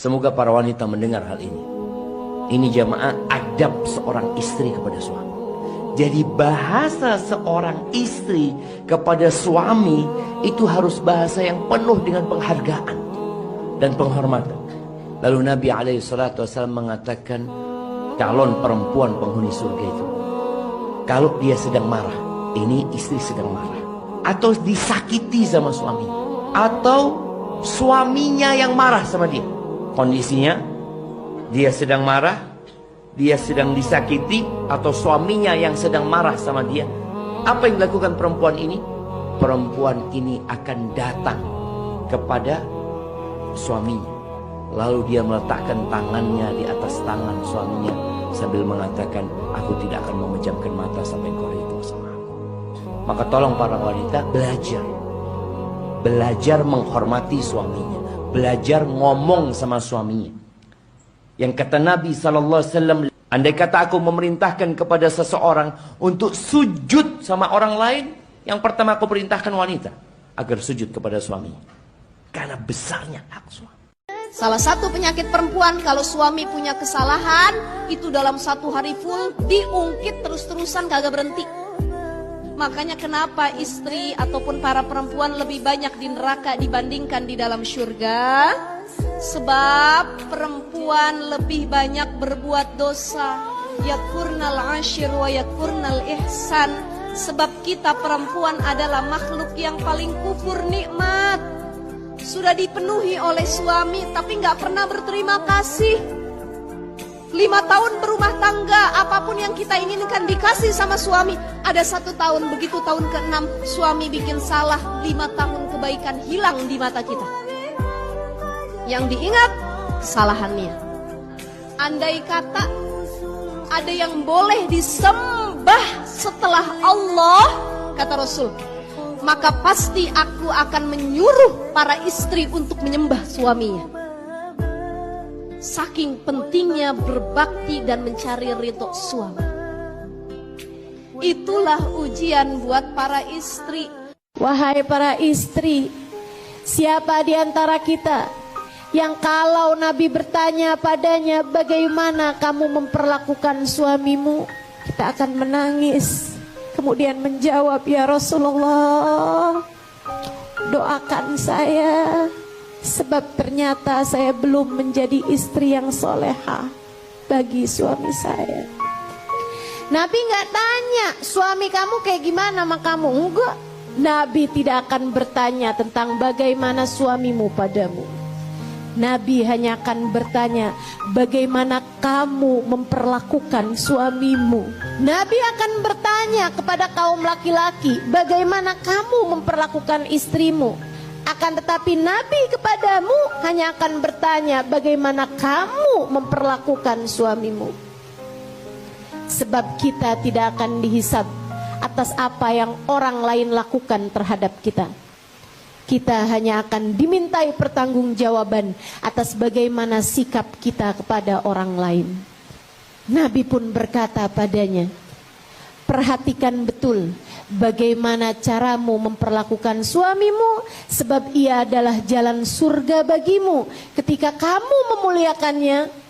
Semoga para wanita mendengar hal ini. Ini jamaah adab seorang istri kepada suami. Jadi bahasa seorang istri kepada suami itu harus bahasa yang penuh dengan penghargaan dan penghormatan. Lalu Nabi SAW mengatakan, calon perempuan penghuni surga itu, kalau dia sedang marah, ini istri sedang marah, atau disakiti sama suami, atau suaminya yang marah sama dia, kondisinya dia sedang marah, dia sedang disakiti, atau suaminya yang sedang marah sama dia, apa yang dilakukan perempuan ini? Perempuan ini akan datang kepada suaminya, lalu dia meletakkan tangannya di atas tangan suaminya sambil mengatakan, aku tidak akan memejamkan mata sampai engkau ridho sama aku. Maka tolong para wanita belajar menghormati suaminya, belajar ngomong sama suaminya. Yang kata Nabi SAW, andai kata aku memerintahkan kepada seseorang untuk sujud sama orang lain, yang pertama aku perintahkan wanita agar sujud kepada suaminya, karena besarnya hak suami. Salah satu penyakit perempuan, kalau suami punya kesalahan, itu dalam satu hari full diungkit terus-terusan, kagak berhenti. Makanya kenapa istri ataupun para perempuan lebih banyak di neraka dibandingkan di dalam surga? Sebab perempuan lebih banyak berbuat dosa. Yakfurnal ashir wa yakfurnal ihsan. Sebab kita perempuan adalah makhluk yang paling kufur nikmat. Sudah dipenuhi oleh suami tapi nggak pernah berterima kasih. 5 tahun berumah tangga, apapun yang kita inginkan dikasih sama suami. Ada 1 tahun, begitu tahun ke-6 suami bikin salah, 5 tahun kebaikan hilang di mata kita. Yang diingat kesalahannya. Andai kata ada yang boleh disembah setelah Allah, kata Rasul, maka pasti aku akan menyuruh para istri untuk menyembah suaminya. Saking pentingnya berbakti dan mencari ridho suami. Itulah ujian buat para istri. Wahai para istri, siapa di antara kita yang kalau Nabi bertanya padanya, bagaimana kamu memperlakukan suamimu, kita akan menangis. Kemudian menjawab, ya Rasulullah, doakan saya, sebab ternyata saya belum menjadi istri yang solehah bagi suami saya. Nabi nggak tanya, suami kamu kayak gimana sama kamu? Enggak. Nabi tidak akan bertanya tentang bagaimana suamimu padamu. Nabi hanya akan bertanya, bagaimana kamu memperlakukan suamimu. Nabi akan bertanya kepada kaum laki-laki, bagaimana kamu memperlakukan istrimu. Akan tetapi Nabi kepadamu hanya akan bertanya, bagaimana kamu memperlakukan suamimu. Sebab kita tidak akan dihisab atas apa yang orang lain lakukan terhadap kita. Kita hanya akan dimintai pertanggungjawaban atas bagaimana sikap kita kepada orang lain. Nabi pun berkata padanya, perhatikan betul bagaimana caramu memperlakukan suamimu, sebab ia adalah jalan surga bagimu ketika kamu memuliakannya,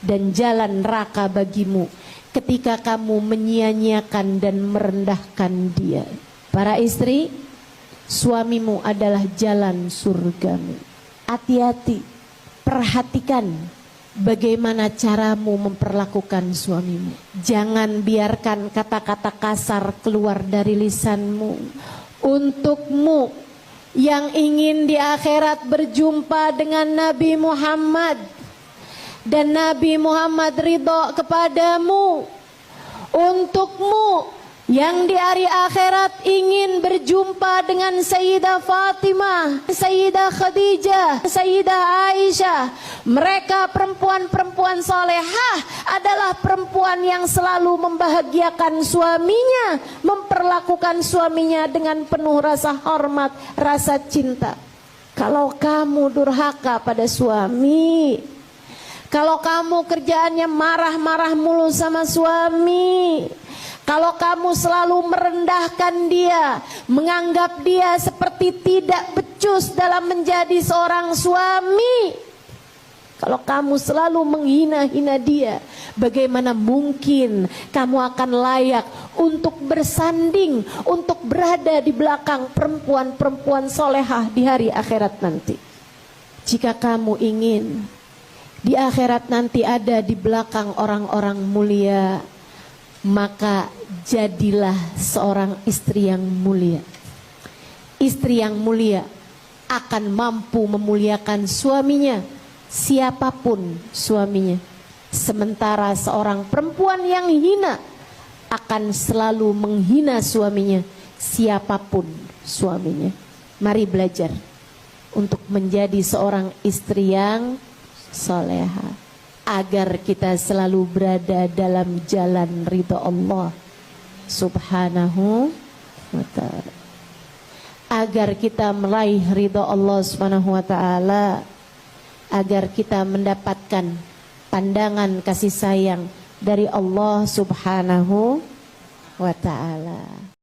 dan jalan neraka bagimu ketika kamu menyia-nyiakan dan merendahkan dia. Para istri, suamimu adalah jalan surgamu. Hati-hati, perhatikan bagaimana caramu memperlakukan suamimu. Jangan biarkan kata-kata kasar keluar dari lisanmu. Untukmu yang ingin di akhirat berjumpa dengan Nabi Muhammad, dan Nabi Muhammad ridho kepadamu. Untukmu yang di hari akhirat ingin berjumpa dengan Sayyidah Fatimah, Sayyidah Khadijah, Sayyidah Aisyah. Mereka perempuan-perempuan solehah adalah perempuan yang selalu membahagiakan suaminya, memperlakukan suaminya dengan penuh rasa hormat, rasa cinta. Kalau kamu durhaka pada suami, kalau kamu kerjaannya marah-marah mulu sama suami, kalau kamu selalu merendahkan dia, menganggap dia seperti tidak becus dalam menjadi seorang suami, Kalau kamu selalu menghina-hina dia, bagaimana mungkin kamu akan layak untuk bersanding, untuk berada di belakang perempuan-perempuan solehah di hari akhirat nanti. Jika kamu ingin di akhirat nanti ada di belakang orang-orang mulia, maka jadilah seorang istri yang mulia. Istri yang mulia akan mampu memuliakan suaminya, siapapun suaminya. Sementara seorang perempuan yang hina akan selalu menghina suaminya, siapapun suaminya. Mari belajar untuk menjadi seorang istri yang soleha, agar kita selalu berada dalam jalan ridha Allah subhanahu wa ta'ala, agar kita meraih ridha Allah subhanahu wa ta'ala, agar kita mendapatkan pandangan kasih sayang dari Allah subhanahu wa ta'ala.